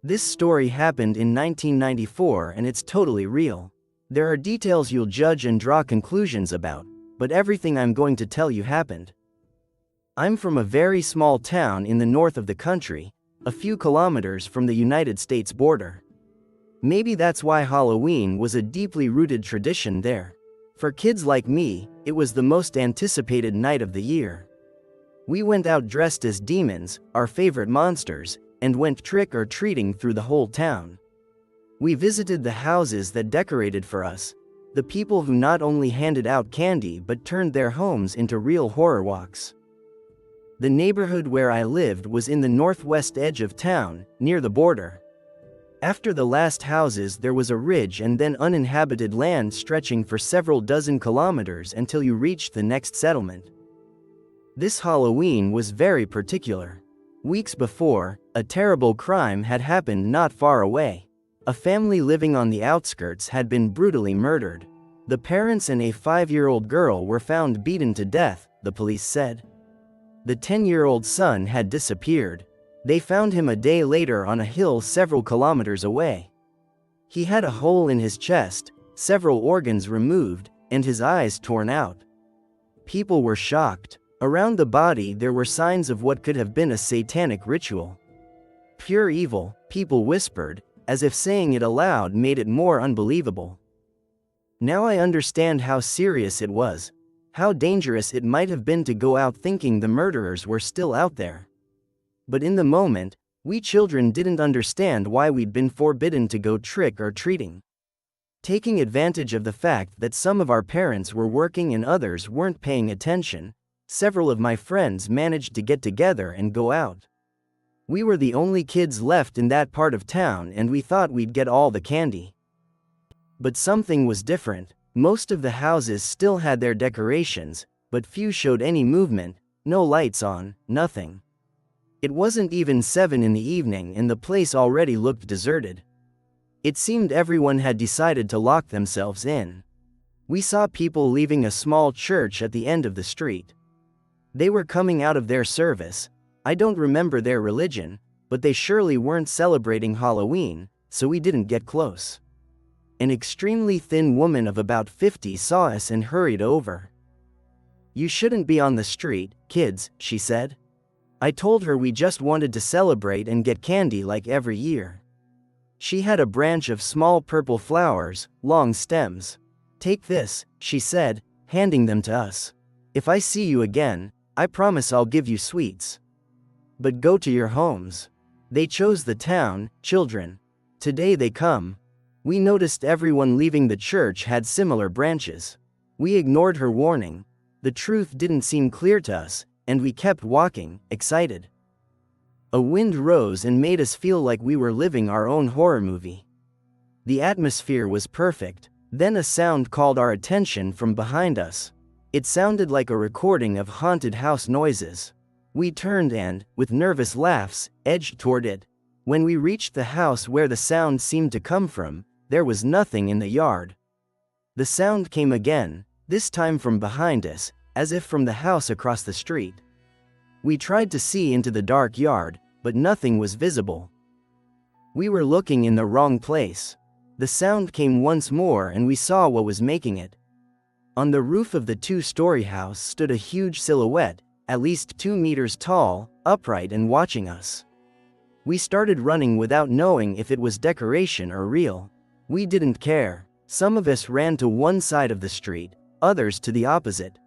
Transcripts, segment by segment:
This story happened in 1994 and it's totally real. There are details you'll judge and draw conclusions about, but everything I'm going to tell you happened. I'm from a very small town in the north of the country, a few kilometers from the United States border. Maybe that's why Halloween was a deeply rooted tradition there. For kids like me, it was the most anticipated night of the year. We went out dressed as demons, our favorite monsters, and went trick-or-treating through the whole town. We visited the houses that decorated for us, the people who not only handed out candy but turned their homes into real horror walks. The neighborhood where I lived was in the northwest edge of town, near the border. After the last houses there was a ridge and then uninhabited land stretching for several dozen kilometers until you reached the next settlement. This Halloween was very particular. Weeks before, a terrible crime had happened not far away. A family living on the outskirts had been brutally murdered. The parents and a 5-year-old girl were found beaten to death, the police said. The 10-year-old son had disappeared. They found him a day later on a hill several kilometers away. He had a hole in his chest, several organs removed, and his eyes torn out. People were shocked. Around the body there were signs of what could have been a satanic ritual. Pure evil, people whispered, as if saying it aloud made it more unbelievable. Now I understand how serious it was, how dangerous it might have been to go out thinking the murderers were still out there. But in the moment, we children didn't understand why we'd been forbidden to go trick-or-treating. Taking advantage of the fact that some of our parents were working and others weren't paying attention, several of my friends managed to get together and go out. We were the only kids left in that part of town and we thought we'd get all the candy. But something was different. Most of the houses still had their decorations, but few showed any movement, no lights on, nothing. It wasn't even 7 in the evening and the place already looked deserted. It seemed everyone had decided to lock themselves in. We saw people leaving a small church at the end of the street. They were coming out of their service. I don't remember their religion, but they surely weren't celebrating Halloween, so we didn't get close. An extremely thin woman of about 50 saw us and hurried over. "You shouldn't be on the street, kids," she said. I told her we just wanted to celebrate and get candy like every year. She had a branch of small purple flowers, long stems. "Take this," she said, handing them to us. "If I see you again, I promise I'll give you sweets. But go to your homes." They chose the town, children. Today they come. We noticed everyone leaving the church had similar branches. We ignored her warning. The truth didn't seem clear to us, and we kept walking, excited. A wind rose and made us feel like we were living our own horror movie. The atmosphere was perfect. Then a sound called our attention from behind us. It sounded like a recording of haunted house noises. We turned and, with nervous laughs, edged toward it. When we reached the house where the sound seemed to come from, there was nothing in the yard. The sound came again, this time from behind us, as if from the house across the street. We tried to see into the dark yard, but nothing was visible. We were looking in the wrong place. The sound came once more and we saw what was making it. On the roof of the 2-story house stood a huge silhouette, at least 2 meters tall, upright and watching us. We started running without knowing if it was decoration or real. We didn't care. Some of us ran to one side of the street, others to the opposite.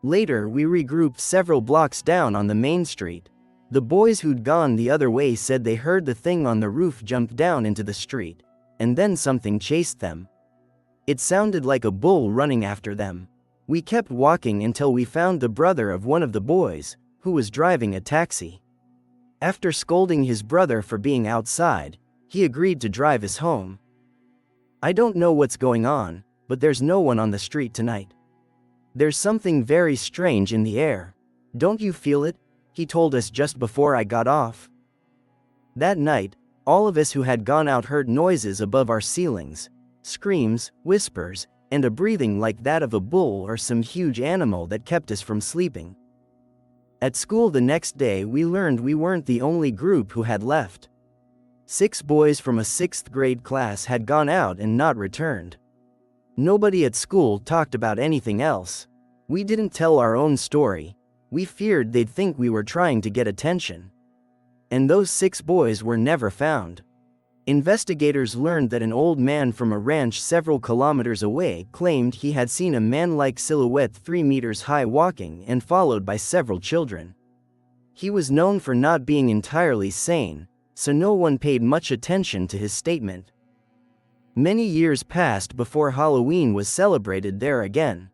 Later we regrouped several blocks down on the main street. The boys who'd gone the other way said they heard the thing on the roof jump down into the street, and then something chased them. It sounded like a bull running after them. We kept walking until we found the brother of one of the boys, who was driving a taxi. After scolding his brother for being outside, he agreed to drive us home. "I don't know what's going on, but there's no one on the street tonight. There's something very strange in the air. Don't you feel it?" he told us just before I got off. That night, all of us who had gone out heard noises above our ceilings, screams, whispers, and a breathing like that of a bull or some huge animal that kept us from sleeping. At school the next day we learned we weren't the only group who had left. 6 boys from a 6th grade class had gone out and not returned. Nobody at school talked about anything else. We didn't tell our own story. We feared they'd think we were trying to get attention. And those 6 boys were never found. Investigators learned that an old man from a ranch several kilometers away claimed he had seen a man-like silhouette 3 meters high walking and followed by several children. He was known for not being entirely sane, so no one paid much attention to his statement. Many years passed before Halloween was celebrated there again.